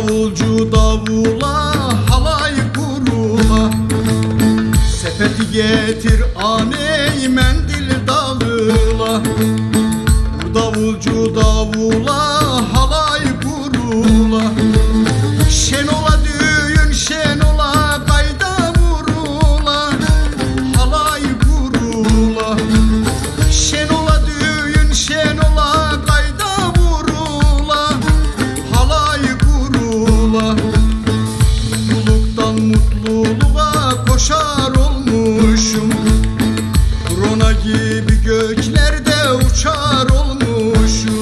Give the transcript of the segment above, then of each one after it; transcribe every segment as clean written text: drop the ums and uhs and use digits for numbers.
davulcu davula halay kurula. Sepeti getir aney mendil dağıla. Davulcu davula halay kurula. Şen ola düğün şen ola kayda vurula. Halay kurula. Şen ola düğün şen ola kayda vurula. Halay kurula. Mutluluktan mutluluğa koşar olmuşum. Drona gibi göklerde uçar olmuşum.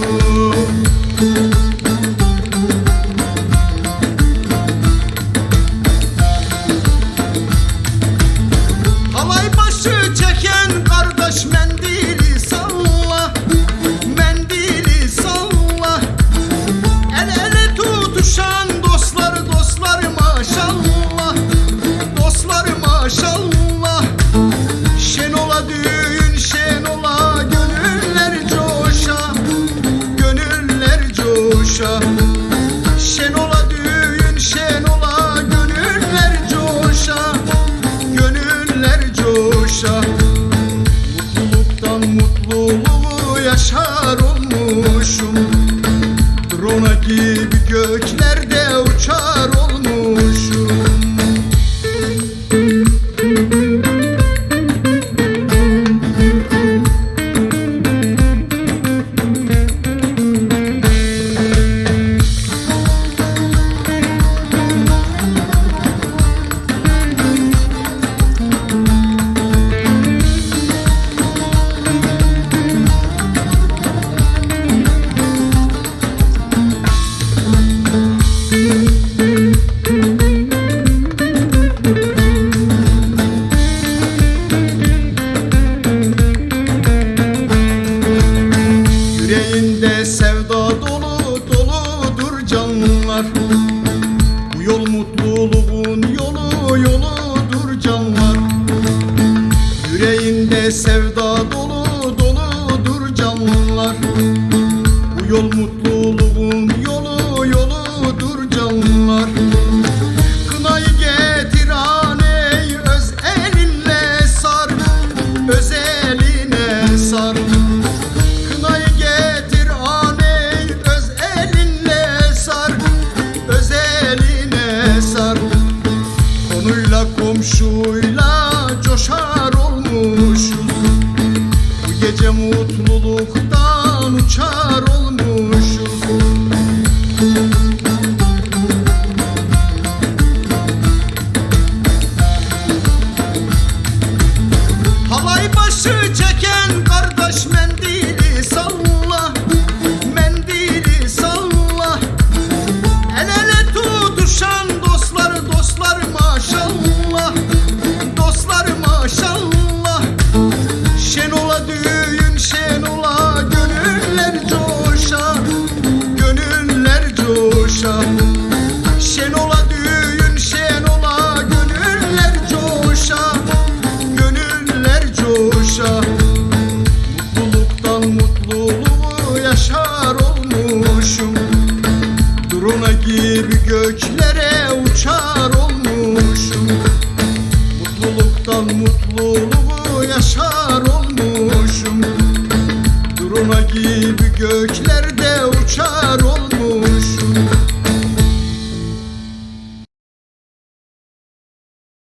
Halay başı çeken kardeş mendili salla. Mendili salla. El ele tutuşan dostlar dostlar maşallah. Dostlar maşallah. Şen ola düğün şen ola gönüller coşa. Gönüller coşa. Şen ola düğün şen ola gönüller coşa. Gönüller coşa. Mutluluktan mutluluğu yaşar olmuşum. Drona gibi göklerde uçar olmuşum. Yüreğinde sevda dolu doludur canlar. Bu yol mutluluğun yoludur canlar. Yüreğinde sevda dolu doludur canlar. Bu yol mutluluğun yoludur canlar. Kınayı getir aney öz elinle sar. Öz eline sar. Kınayı getir aney öz elinle sar. Öz eline sar. Konuyla komşuyla coşar olmuşuz. Bu gece mutluluktan uçar olmuşuz. Halay başı çeken kardeş mendili salla. Mendili salla. El ele tutuşan dostlar dostlar maşallah. Dostlar maşallah. Şen ola düğün şen ola gönüller coşa. Gönüller coşa. Şen ola düğün şen ola gönüller coşa. Gönüller coşa. Mutluluktan mutluluğu yaşar olmuşum. Drona gibi göklere uçar olmuşum. Mutluluktan mutluluğu yaşar olmuşum. Drona gibi göklere